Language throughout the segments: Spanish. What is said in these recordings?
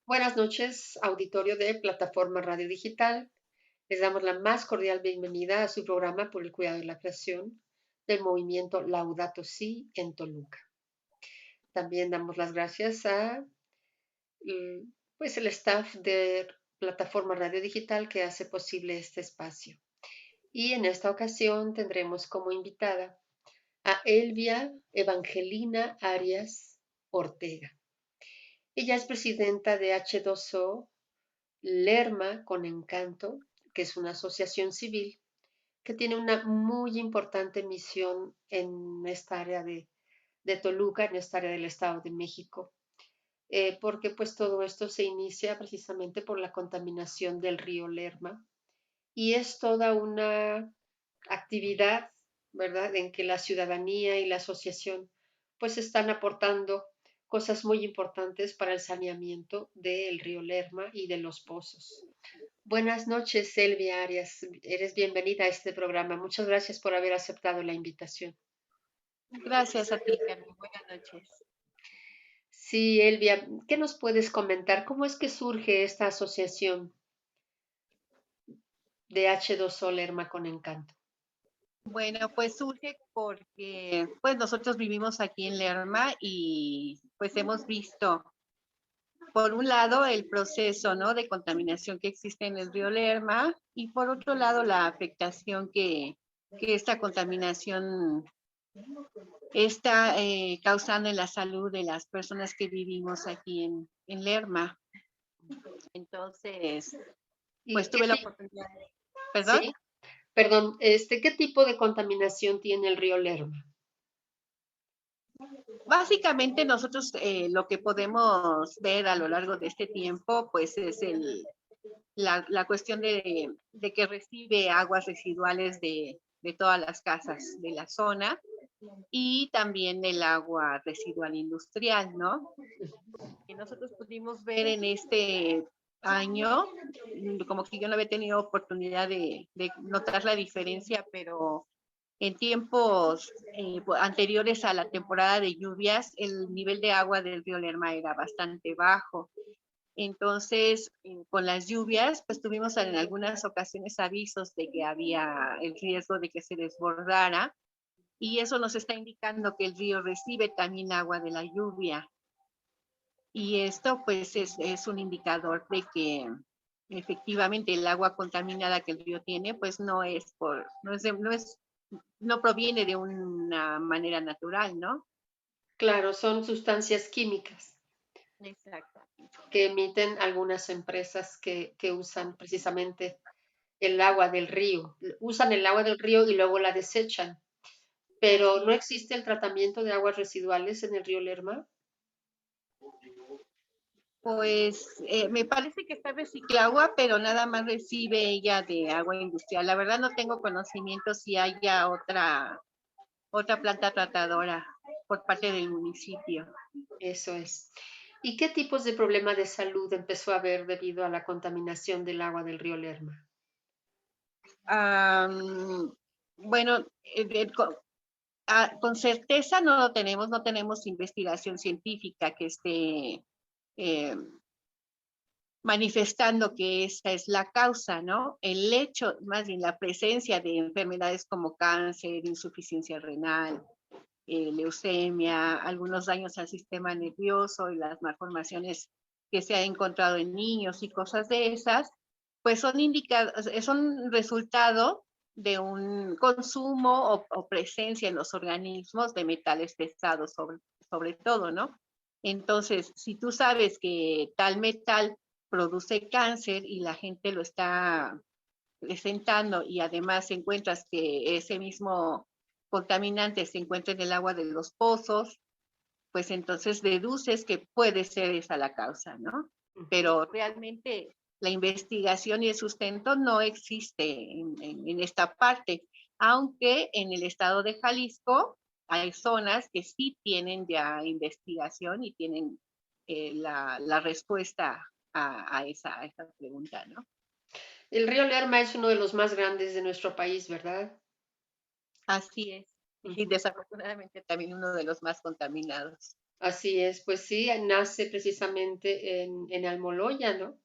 Buenas noches, auditorio de Plataforma Radio Digital. Les damos la más cordial bienvenida a su programa por el cuidado de la creación del movimiento Laudato Si en Toluca. También damos las gracias a pues el staff de Plataforma Radio Digital que hace posible este espacio. Y en esta ocasión tendremos como invitada a Elvia Evangelina Arias Ortega. Ella es presidenta de H2O Lerma con Encanto, que es una asociación civil que tiene una muy importante misión en esta área de Toluca, en esta área del Estado de México, porque pues todo esto se inicia precisamente por la contaminación del río Lerma y es toda una actividad, ¿verdad?, en que la ciudadanía y la asociación pues están aportando cosas muy importantes para el saneamiento del río Lerma y de los pozos. Buenas noches, Elvia Arias. Eres bienvenida a este programa. Muchas gracias por haber aceptado la invitación. Gracias a ti, Carmen. Buenas noches. Sí, Elvia, ¿qué nos puedes comentar? ¿Cómo es que surge esta asociación de H2O Lerma con Encanto? Bueno, pues surge porque pues nosotros vivimos aquí en Lerma y pues hemos visto, por un lado, el proceso, ¿no?, de contaminación que existe en el río Lerma y por otro lado, la afectación que esta contaminación está causando en la salud de las personas que vivimos aquí en Lerma. Entonces, pues ¿Y qué tuve la ti- oportunidad. ¿Perdón? sí, perdón, ¿qué tipo de contaminación tiene el río Lerma? Básicamente nosotros lo que podemos ver a lo largo de este tiempo, pues es la cuestión de que recibe aguas residuales de todas las casas de la zona y también el agua residual industrial, ¿no? Que nosotros pudimos ver en este año, como que yo no había tenido oportunidad de notar la diferencia, pero en tiempos anteriores a la temporada de lluvias, el nivel de agua del río Lerma era bastante bajo. Entonces, con las lluvias, pues tuvimos en algunas ocasiones avisos de que había el riesgo de que se desbordara y eso nos está indicando que el río recibe también agua de la lluvia. Y esto pues es un indicador de que efectivamente el agua contaminada que el río tiene, pues no proviene de una manera natural, ¿no? Claro, son sustancias químicas Exacto. que emiten algunas empresas que usan precisamente el agua del río. Usan el agua del río y luego la desechan. Pero Así no es. existe el tratamiento de aguas residuales en el río Lerma. Pues me parece que está reciclagua, pero nada más recibe ella de agua industrial. La verdad no tengo conocimiento si haya otra planta tratadora por parte del municipio. Eso es. ¿Y qué tipos de problemas de salud empezó a haber debido a la contaminación del agua del río Lerma? Um, bueno, con certeza no lo tenemos, no tenemos investigación científica que esté eh, manifestando que esta es la causa, ¿no? El hecho, más bien la presencia de enfermedades como cáncer, insuficiencia renal, leucemia, algunos daños al sistema nervioso y las malformaciones que se ha encontrado en niños y cosas de esas, pues son resultado de un consumo o presencia en los organismos de metales pesados sobre todo, ¿no? Entonces, si tú sabes que tal metal produce cáncer y la gente lo está presentando y además encuentras que ese mismo contaminante se encuentra en el agua de los pozos, pues entonces deduces que puede ser esa la causa, ¿no? Pero realmente la investigación y el sustento no existe en esta parte, aunque en el estado de Jalisco hay zonas que sí tienen ya investigación y tienen la respuesta a esa pregunta, ¿no? El río Lerma es uno de los más grandes de nuestro país, ¿verdad? Así es. Y Ujú. desafortunadamente también uno de los más contaminados. Así es, pues sí, nace precisamente en Almoloya, ¿no?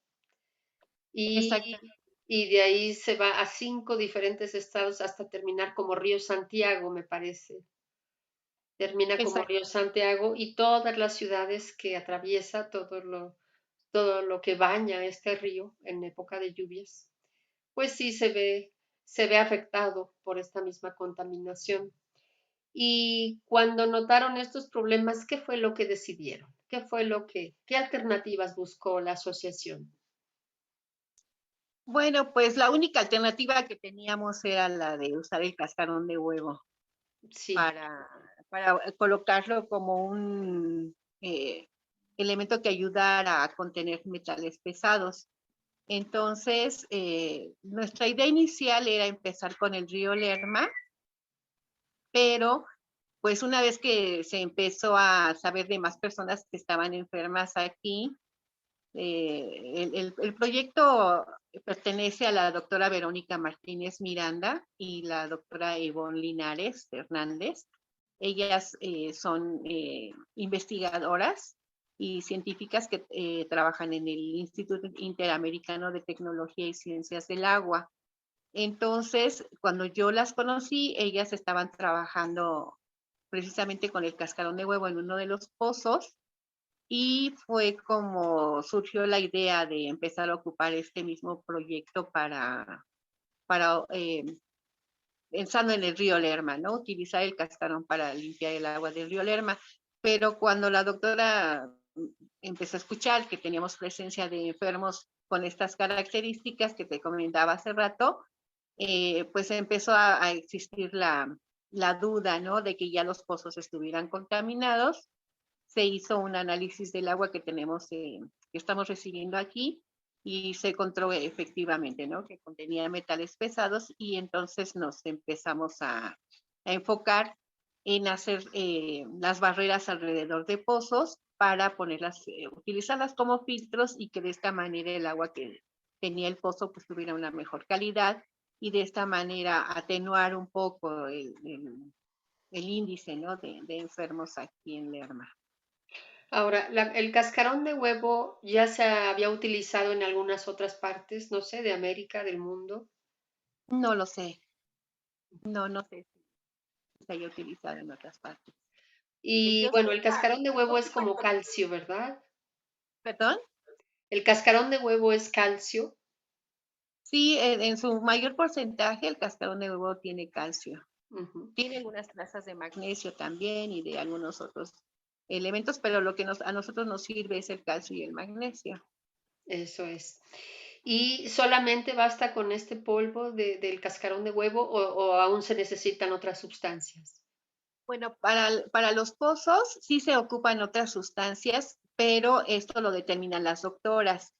Exacto, Y de ahí se va a 5 diferentes estados hasta terminar como Río Santiago, me parece. Termina como exacto. Río Santiago y todas las ciudades que atraviesa, todo lo que baña este río en época de lluvias, pues sí se ve afectado por esta misma contaminación. Y cuando notaron estos problemas, ¿qué fue lo que decidieron? ¿Qué fue qué alternativas buscó la asociación? Bueno, pues la única alternativa que teníamos era la de usar el cascarón de huevo Sí, para, para colocarlo como un elemento que ayudara a contener metales pesados. Entonces, nuestra idea inicial era empezar con el río Lerma, pero pues una vez que se empezó a saber de más personas que estaban enfermas aquí, el proyecto pertenece a la doctora Verónica Martínez Miranda y la doctora Ivonne Linares Hernández. Ellas son investigadoras y científicas que trabajan en el Instituto Interamericano de Tecnología y Ciencias del Agua. Entonces, cuando yo las conocí, ellas estaban trabajando precisamente con el cascarón de huevo en uno de los pozos y fue como surgió la idea de empezar a ocupar este mismo proyecto para pensando en el río Lerma, ¿no? Utilizar el cascarón para limpiar el agua del río Lerma. Pero cuando la doctora empezó a escuchar que teníamos presencia de enfermos con estas características que te comentaba hace rato, pues empezó a existir la duda, ¿no? De que ya los pozos estuvieran contaminados. Se hizo un análisis del agua que tenemos, que estamos recibiendo aquí, y se encontró efectivamente, ¿no? Que contenía metales pesados y entonces nos empezamos a enfocar en hacer las barreras alrededor de pozos para ponerlas, utilizarlas como filtros y que de esta manera el agua que tenía el pozo pues tuviera una mejor calidad y de esta manera atenuar un poco el índice, ¿no? De enfermos aquí en Lerma. ahora, el cascarón de huevo ya se había utilizado en algunas otras partes, no sé, de América, del mundo. No lo sé, no sé si se haya utilizado en otras partes. Que Y yo bueno, el sepa, cascarón de se huevo es ocupa en como calcio, ¿verdad? ¿Perdón? El cascarón de huevo es calcio. Sí, en su mayor porcentaje el cascarón de huevo tiene calcio. Ujú, Tiene algunas trazas de magnesio también y de algunos otros elementos, pero lo que a nosotros nos sirve es el calcio y el magnesio. eso es. ¿Y solamente basta con este polvo del cascarón de huevo o aún se necesitan otras sustancias? Bueno, para los pozos sí se ocupan otras sustancias, pero esto lo determinan las doctoras.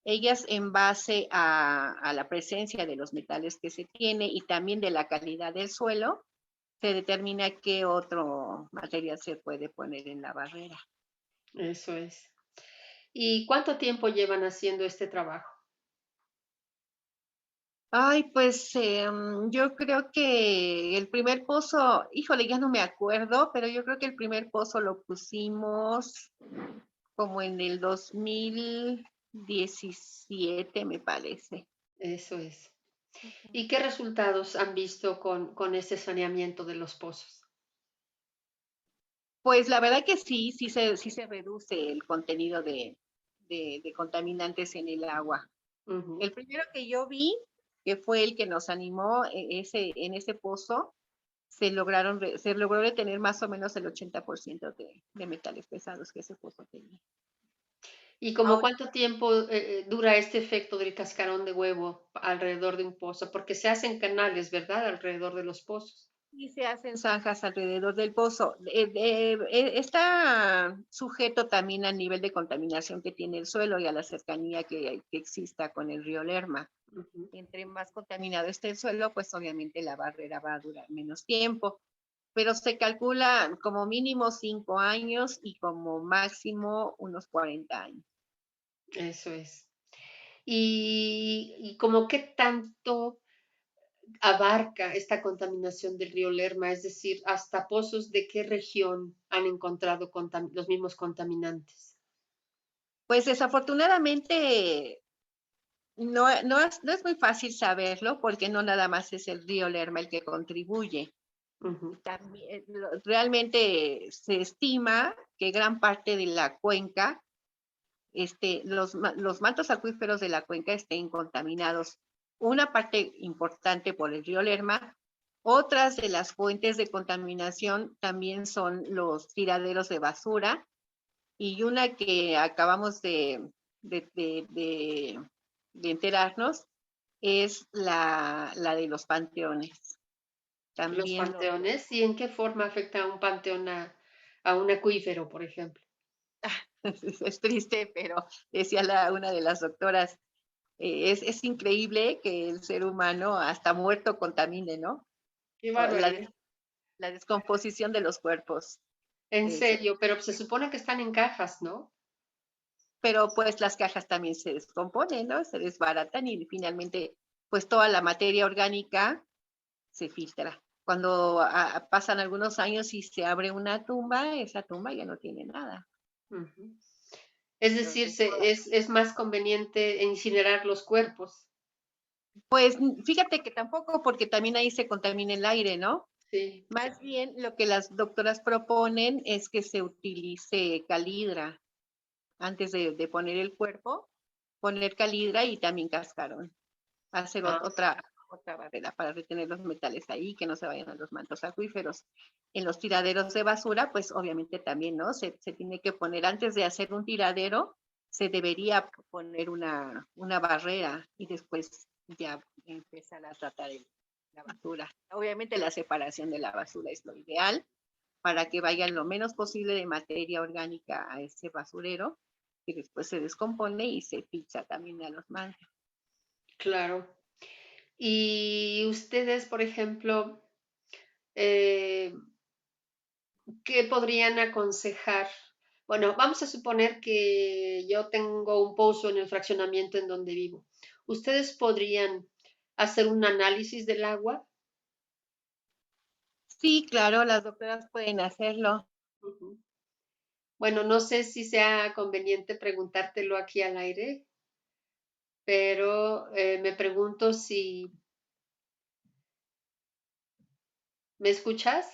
Ellas en base a la presencia de los metales que se tiene y también de la calidad del suelo, se determina qué otro material se puede poner en la barrera. Eso es. ¿Y cuánto tiempo llevan haciendo este trabajo? Ay, pues yo creo que el primer pozo, híjole, ya no me acuerdo, pero yo creo que el primer pozo lo pusimos como en el 2017, me parece. Eso es. ¿Y qué resultados han visto con este saneamiento de los pozos? Pues la verdad que sí, sí se reduce el contenido de contaminantes en el agua. Ujú, El primero que yo vi, que fue el que nos animó, en ese pozo, se logró detener más o menos el 80% de metales pesados que ese pozo tenía. ¿y como Ahora cuánto tiempo dura este efecto del cascarón de huevo alrededor de un pozo? Porque se hacen canales, ¿verdad? Alrededor de los pozos. sí se hacen zanjas alrededor del pozo. Está sujeto también al nivel de contaminación que tiene el suelo y a la cercanía que exista con el río Lerma. Ujú. Entre más contaminado esté el suelo, pues obviamente la barrera va a durar menos tiempo. Pero se calcula como mínimo 5 años y como máximo unos 40 años. Eso es. Y como qué tanto abarca esta contaminación del río Lerma? Es decir, ¿hasta pozos de qué región han encontrado los mismos contaminantes? Pues desafortunadamente no es muy fácil saberlo porque no nada más es el río Lerma el que contribuye. Ujú. También, realmente se estima que gran parte de la cuenca, los mantos acuíferos de la cuenca estén contaminados. Una parte importante por el río Lerma. Otras de las fuentes de contaminación también son los tiraderos de basura, y una que acabamos de, de- de- de enterarnos es la de los panteones. Los También panteones, ¿y en qué forma afecta un panteón a un acuífero, por ejemplo? es triste, pero decía una de las doctoras, es increíble que el ser humano hasta muerto contamine, ¿no? Qué O barbaridad. la descomposición de los cuerpos. En eh, se- serio, pero se supone que están en cajas, ¿no? pero pues las cajas también se descomponen, ¿no? Se desbaratan y finalmente pues toda la materia orgánica se filtra. Cuando pasan algunos años y se abre una tumba, esa tumba ya no tiene nada. Ujú. Es decir, Entonces, es más conveniente incinerar los cuerpos. pues fíjate que tampoco, porque también ahí se contamina el aire, ¿no? Sí. Más bien lo que las doctoras proponen es que se utilice calidra antes de poner el cuerpo, poner calidra y también cascarón, hacer Ah, otra barrera para retener los metales ahí, que no se vayan a los mantos acuíferos. En los tiraderos de basura, pues obviamente también, ¿no? Se tiene que poner, antes de hacer un tiradero, se debería poner una barrera y después ya empezar a tratar la basura. Obviamente la separación de la basura es lo ideal para que vaya lo menos posible de materia orgánica a ese basurero, que después se descompone y se ficha también a los mantos. claro. Y ustedes, por ejemplo, eh, ¿qué podrían aconsejar? Bueno, vamos a suponer que yo tengo un pozo en el fraccionamiento en donde vivo. ¿Ustedes podrían hacer un análisis del agua? Sí, claro, las doctoras pueden hacerlo. Ujú. Bueno, no sé si sea conveniente preguntártelo aquí al aire, pero me pregunto si... ¿Me escuchas?